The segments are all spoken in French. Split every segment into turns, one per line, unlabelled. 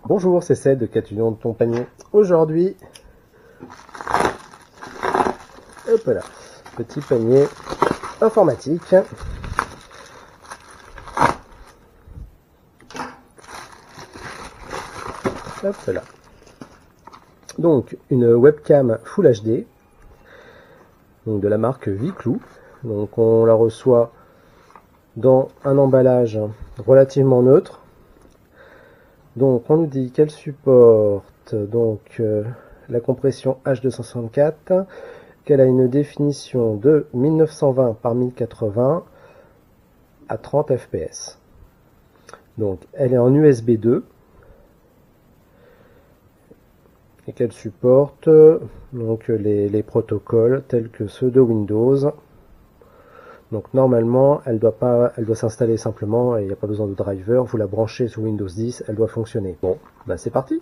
Bonjour, c'est Ced de Catunion de ton panier. Aujourd'hui, hop là, petit panier informatique. Hop là. Donc une webcam Full HD, donc de la marque Viclou. Donc on la reçoit dans un emballage relativement neutre. Donc on nous dit qu'elle supporte donc la compression H264, qu'elle a une définition de 1920 par 1080 à 30 fps. Donc elle est en USB 2 et qu'elle supporte donc les protocoles tels que ceux de Windows. Donc normalement, elle doit s'installer simplement et il n'y a pas besoin de driver. Vous la branchez sur Windows 10, elle doit fonctionner. Bon, bah c'est parti.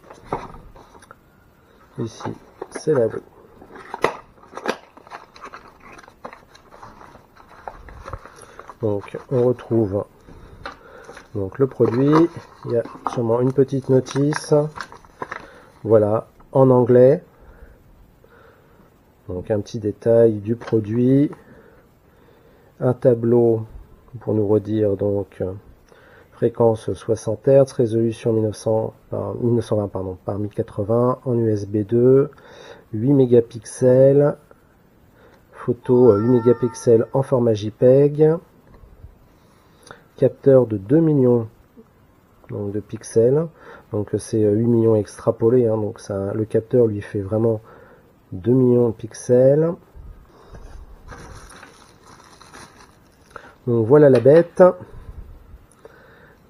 Ici, c'est la bleue. Donc on retrouve donc le produit. Il y a sûrement une petite notice. Voilà, en anglais. Donc un petit détail du produit. Un tableau pour nous redire donc fréquence 60 Hz, résolution 1920 par 1080 en USB 2, 8 mégapixels, photo 8 mégapixels en format JPEG, capteur de 2 millions donc, de pixels, donc c'est 8 millions extrapolés, hein, donc ça, le capteur lui fait vraiment 2 millions de pixels. Donc voilà la bête.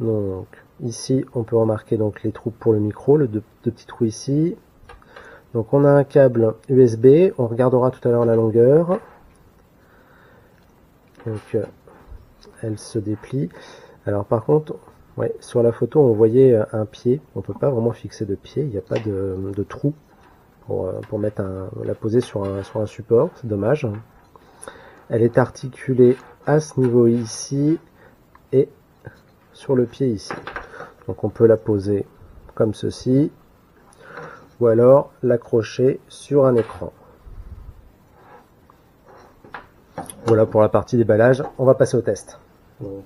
Donc ici on peut remarquer donc les trous pour le micro, le deux petits trous ici. Donc on a un câble USB, on regardera tout à l'heure la longueur. Donc elle se déplie. Alors par contre, ouais, sur la photo on voyait un pied, on peut pas vraiment fixer de pied, il n'y a pas de trou pour mettre la poser sur un support, c'est dommage. Elle est articulée à ce niveau ici et sur le pied ici. Donc on peut la poser comme ceci ou alors l'accrocher sur un écran. Voilà pour la partie déballage. On va passer au test. Donc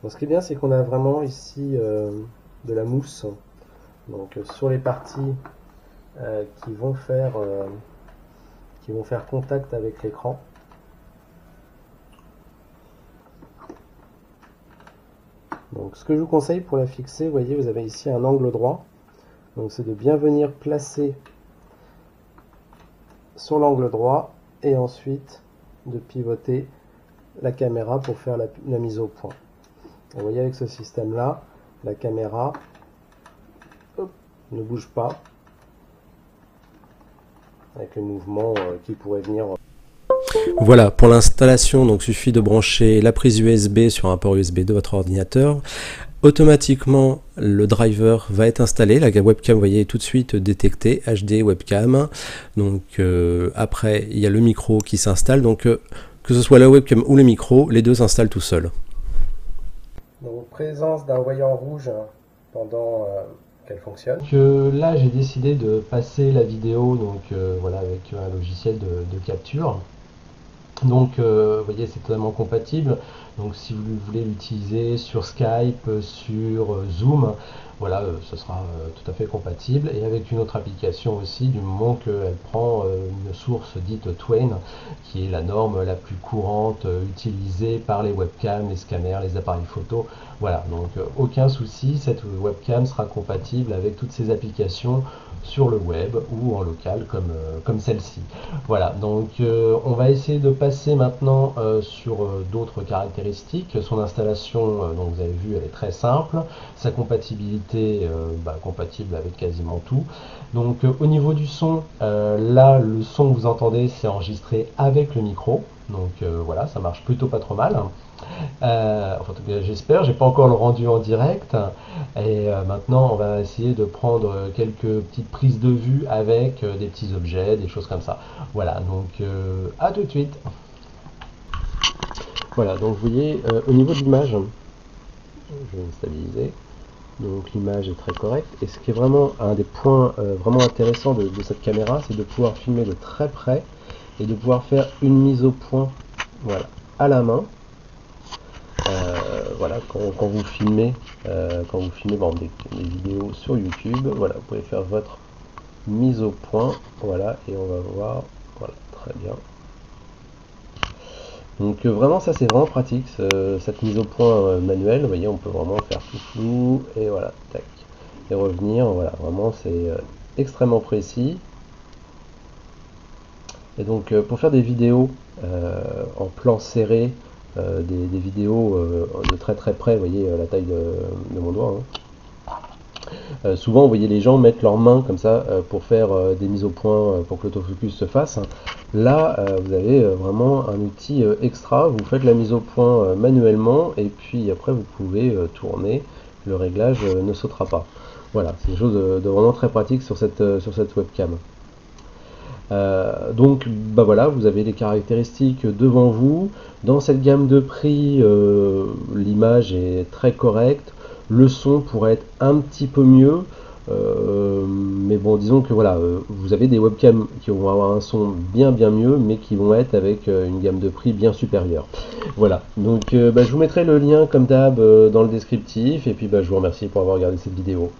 ce qui est bien, c'est qu'on a vraiment ici de la mousse. Donc sur les parties qui vont faire contact avec l'écran. Donc ce que je vous conseille pour la fixer, vous voyez, vous avez ici un angle droit. Donc c'est de bien venir placer sur l'angle droit et ensuite de pivoter la caméra pour faire la mise au point. Vous voyez, avec ce système là, la caméra ne bouge pas avec le mouvement qui pourrait venir.
Voilà, pour l'installation, donc suffit de brancher la prise USB sur un port USB de votre ordinateur. Automatiquement, le driver va être installé. La webcam, vous voyez, est tout de suite détectée, HD webcam. Donc après, il y a le micro qui s'installe. Donc que ce soit la webcam ou le micro, les deux s'installent tout seuls.
Donc présence d'un voyant rouge pendant qu'elle fonctionne.
Donc là, j'ai décidé de passer la vidéo voilà, avec un logiciel de capture. Donc vous voyez, c'est totalement compatible. Donc si vous voulez l'utiliser sur Skype, sur Zoom, voilà, ce sera tout à fait compatible. Et avec une autre application aussi, du moment qu'elle prend une source dite Twain, qui est la norme la plus courante utilisée par les webcams, les scanners, les appareils photo. Voilà, donc aucun souci, cette webcam sera compatible avec toutes ces applications sur le web ou en local comme celle-ci. Voilà, donc on va essayer de passer maintenant sur d'autres caractéristiques. Son installation, donc vous avez vu, elle est très simple. Sa compatibilité, compatible avec quasiment tout. Donc au niveau du son, là le son que vous entendez, c'est enregistré avec le micro. Donc voilà, ça marche plutôt pas trop mal. Enfin, en tout cas, j'espère. J'ai pas encore le rendu en direct. Et maintenant, on va essayer de prendre quelques petites prises de vue avec des petits objets, des choses comme ça. Voilà, donc à tout de suite. Voilà, donc vous voyez, au niveau de l'image, je vais me stabiliser.
donc l'image est très correcte. Et ce qui est vraiment un des points vraiment intéressants de cette caméra, c'est de pouvoir filmer de très près et de pouvoir faire une mise au point, voilà, à la main. Voilà, quand vous filmez, bon, des vidéos sur YouTube, voilà, vous pouvez faire votre mise au point, voilà, et on va voir, voilà, très bien. Donc vraiment, ça c'est vraiment pratique, cette mise au point manuelle. Vous voyez, on peut vraiment faire tout flou, et voilà, tac, et revenir, voilà, vraiment c'est extrêmement précis. Et donc pour faire des vidéos en plan serré, des vidéos de très très près, vous voyez la taille de mon doigt, hein. Souvent, vous voyez les gens mettre leurs mains comme ça pour faire des mises au point pour que l'autofocus se fasse. Là, vous avez vraiment un outil extra. Vous faites la mise au point manuellement et puis après vous pouvez tourner. Le réglage ne sautera pas. Voilà, c'est quelque chose de vraiment très pratique sur cette webcam. Donc bah voilà, vous avez les caractéristiques devant vous. Dans cette gamme de prix, l'image est très correcte. Le son pourrait être un petit peu mieux. Mais bon, disons que voilà, vous avez des webcams qui vont avoir un son bien mieux, mais qui vont être avec une gamme de prix bien supérieure. Voilà, donc je vous mettrai le lien comme d'hab dans le descriptif, et puis je vous remercie pour avoir regardé cette vidéo.